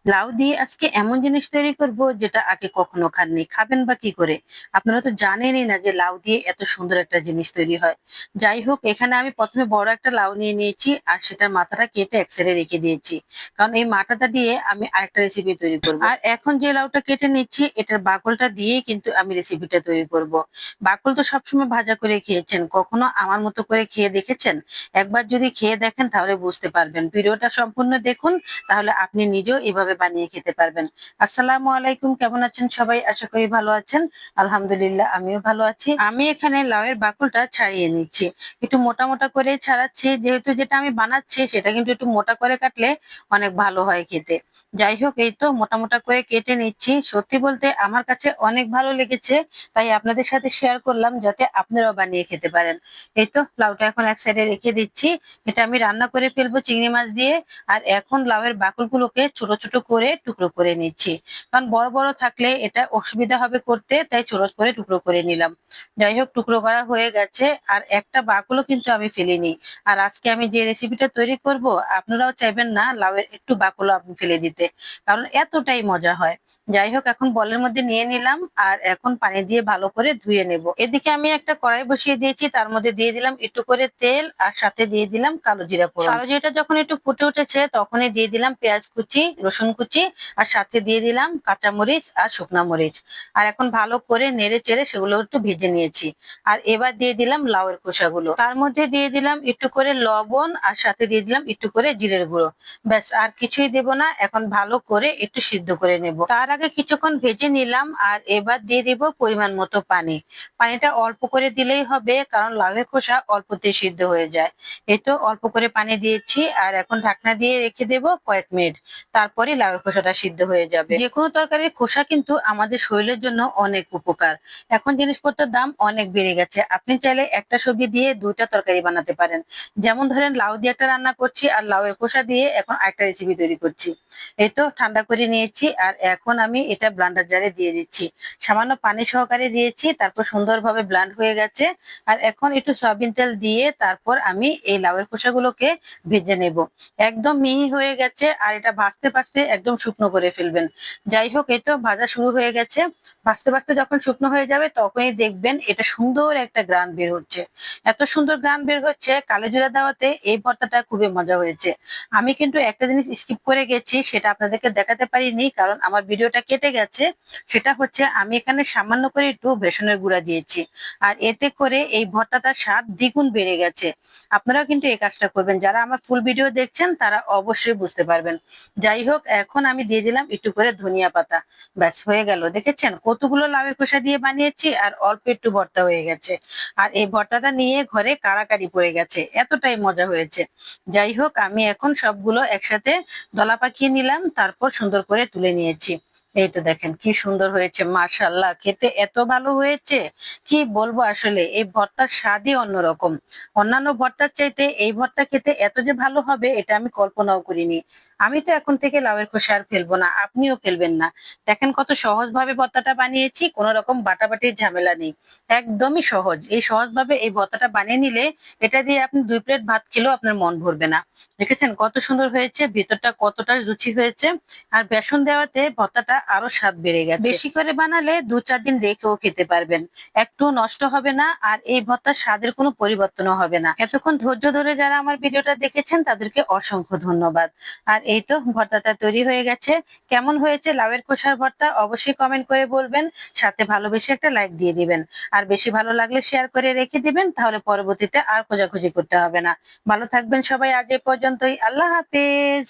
লাউ দিয়ে আজকে এমন জিনিস তৈরি করব যেটা আগে কখনো খাননি। খাবেন বা কি করে? আপনারা তো জানেনই না যে লাউ দিয়ে এত সুন্দর একটা জিনিস তৈরি হয়। যাই হোক, এখানে আমি ১ম এ বড় একটা লাউ নিয়ে নিয়েছি আর সেটার মাথাটা কেটে এক সাইডে রেখে দিয়েছি। কারণ এই মাথাটা দিয়ে আমি আরেকটা রেসিপি তৈরি করব। আর এখন যে লাউটা কেটে নিচ্ছি এটার বাকলটা দিয়েই কিন্তু আমি রেসিপিটা তৈরি করব। বাকল তো সবসময় ভাজা করে খেয়েছেন। কখনো আমার মতো করে খেয়ে দেখেছেন? একবার যদি খেয়ে দেখেন তাহলে বুঝতে পারবেন। ভিডিওটা সম্পূর্ণ দেখুন, তাহলে আপনি নিজেও এভাবে বানিয়ে খেতে পারবেন। আসসালামু আলাইকুম, কেমন আছেন সবাই? আশা করি ভালো আছেন। আলহামদুলিল্লাহ আমিও ভালো আছি। আমি এখানে লাউয়ের বাকলটা ছাড়িয়ে নিচ্ছি। একটু মোটা মোটা করে ছাড়াচ্ছি, যেহেতু যেটা আমি বানাচ্ছি সেটা কিন্তু একটু মোটা করে কাটলে অনেক ভালো হয় খেতে। যাই হোক, এই তো মোটা মোটা করে কেটে নিচ্ছি। সত্যি বলতে আমার কাছে অনেক ভালো লেগেছে, তাই আপনাদের সাথে শেয়ার করলাম যাতে আপনারাও বানিয়ে খেতে পারেন। এই তো লাউটা এখন এক সাইডে রেখে দিচ্ছি। এটা আমি রান্না করে ফেলবো চিংড়ি মাছ দিয়ে। আর এখন লাউয়ের বাকলগুলোকে ছোট ছোট করে টুকরো করে নিচ্ছি, কারণ বড় বড় থাকলে এটা অসুবিধা হবে করতে, তাই ছোট করে টুকরো করে নিলাম। যাই হোক, টুকরো করা হয়ে গেছে আর একটা বাকলও কিন্তু আমি ফেলিনি। আর আজকে আমি যে রেসিপিটা তৈরি করব, আপনারাও চাইবেন না লাউয়ের একটু বাকলও আপনি ফেলে দিতে, কারণ এতটাই মজা হয়। যাই হোক, এখন বলের মধ্যে নিয়ে নিলাম আর এখন পানি দিয়ে ভালো করে ধুয়ে নেব। এদিকে আমি একটা কড়াই বসিয়ে দিয়েছি, তার মধ্যে দিয়ে দিলাম একটু করে তেল আর সাথে দিয়ে দিলাম কালো জিরা ফোড়ন। কালো জিরাটা যখন একটু ফুটে উঠেছে তখনই দিয়ে দিলাম পেঁয়াজ কুচি, রসুন কুচি আর সাথে দিয়ে দিলাম কাঁচামরিচ আর শুকনা মরিচ। আর এখন ভালো করে নেড়ে চেড়ে সেগুলো একটু ভেজে নিয়েছি। আর এবার দিয়ে দিলাম লাউয়ের খোসাগুলো, তার মধ্যে দিয়ে দিলাম একটু করে লবণ আর সাথে দিয়ে দিলাম একটু করে জিরের গুঁড়ো। ব্যাস, আর কিছুই দেব না। এখন ভালো করে একটু সিদ্ধ করে নেব। তার আগে কিছুক্ষণ ভেজে নিলাম আর এবার দিয়ে দিব পরিমাণ মতো পানি। পানিটা অল্প করে দিলেই হবে, কারণ লাউয়ের খোসা অল্পতে সিদ্ধ হয়ে যায়। এই তো অল্প করে পানি দিয়েছি আর এখন ঢাকনা দিয়ে রেখে দেব কয়েক মিনিট। তারপরে লাউয়ের খোসাটা সিদ্ধ হয়ে যাবে। যে কোনো তরকারির খোসা কিন্তু আমাদের শরীরের জন্য অনেক উপকার। এখন জিনিসপত্রের দাম অনেক বেড়ে গেছে, আপনি চাইলে একটা সবজি দিয়ে দুইটা তরকারি বানাতে পারেন। যেমন ধরেন লাউ দিয়ে একটা রান্না করছি আর লাউয়ের খোসা দিয়ে এখন আরেকটা রেসিপি তৈরি করছি। এই তো ঠান্ডা করে নিয়েছি আর এখন আমি এটা ব্লান্ডার জারে দিয়ে দিচ্ছি। সামান্য পানি সহকারে দিয়েছি, তারপর সুন্দরভাবে ব্লান্ড হয়ে গেছে। আর এখন একটু সয়াবিন তেল দিয়ে তারপর আমি এই লাউয়ের খোসাগুলোকে ভেজে নেব। একদম মিহি হয়ে গেছে আর এটা ভাজতে ভাজতে একদম শুকনো করে ফেলবেন। যাই হোক, এই তো ভাজা শুরু হয়ে গেছে। ভাজতে ভাজতে যখন শুকনো হয়ে যাবে তখনই দেখবেন এটা সুন্দর একটা গ্রান বের হচ্ছে। এত সুন্দর গ্রান বের হচ্ছে, কালোজিরা দেওয়াতে এই ভর্তাটা খুবই মজা হয়েছে। আমি কিন্তু একটা জিনিস স্কিপ করে গেছি, সেটা আপনাদেরকে দেখাতে পারিনি কারণ আমার ভিডিওটা কেটে গেছে। সেটা হচ্ছে আমি এখানে সামান্য করে একটু বেসনের গুঁড়া দিয়েছি। আর এতে করে এই ভর্তাটার স্বাদ দ্বিগুণ বেড়ে গেছে। আপনারাও কিন্তু এই কাজটা করবেন। যারা আমার ফুল ভিডিও দেখছেন তারা অবশ্যই বুঝতে পারবেন। যাই হোক, এখন আমি দিয়ে দিলাম একটু করে ধনিয়া পাতা। ব্যাস হয়ে গেল। দেখেছেন কতগুলো লাউয়ের খোসা দিয়ে বানিয়েছি আর অল্প একটু ভর্তা হয়ে গেছে। আর এই ভর্তাটা নিয়ে ঘরে কাড়াকাড়ি পড়ে গেছে, এতটাই মজা হয়েছে। যাই হোক, আমি এখন সবগুলো একসাথে দলা পাকিয়ে নিলাম, তারপর সুন্দর করে তুলে নিয়েছি। এই তো দেখেন কি সুন্দর হয়েছে, মাশাআল্লাহ, খেতে এত ভালো হয়েছে কি বলবো। আসলে এই ভর্তার স্বাদই অন্যরকম। অন্যান্য ভর্তার চাইতে এই ভর্তা খেতে এত যে ভালো হবে এটা আমি কল্পনাও করিনি। আমি তো এখন থেকে লাউয়ের খোসা আর ফেলবো না, আপনিও ফেলবেন না। দেখেন কত সহজ ভাবে ভর্তাটা বানিয়েছি, কোনো রকম বাটাবাটির ঝামেলা নেই। একদমই সহজ। এই সহজ ভাবে এই ভর্তাটা বানিয়ে নিলে এটা দিয়ে আপনি 2 প্লেট ভাত খেলেও আপনার মন ভরবে না। দেখেছেন কত সুন্দর হয়েছে, ভেতরটা কতটা রুচি হয়েছে। আর বেসন দেওয়াতে ভর্তাটা আরো স্বাদ বেড়ে গেছে। বেশি করে বানালে 2-4 দিন রেখেও খেতে পারবেন, একটু নষ্ট হবে না আর এই ভর্তার স্বাদের কোনো পরিবর্তনও হবে না। এতক্ষণ ধৈর্য ধরে যারা আমার ভিডিওটা দেখেছেন তাদেরকে অসংখ্য ধন্যবাদ। আর এই তো ভর্তাটা তৈরি হয়ে গেছে। কেমন হয়েছে লাউয়ের খোসার ভর্তা অবশ্যই কমেন্ট করে বলবেন, সাথে ভালোবেসে একটা লাইক দিয়ে দিবেন। আর বেশি ভালো লাগলে শেয়ার করে রেখে দিবেন, তাহলে পরবর্তীতে আর খোঁজাখুঁজি করতে হবে না। ভালো থাকবেন সবাই, আজ এ পর্যন্তই। আল্লাহ হাফেজ।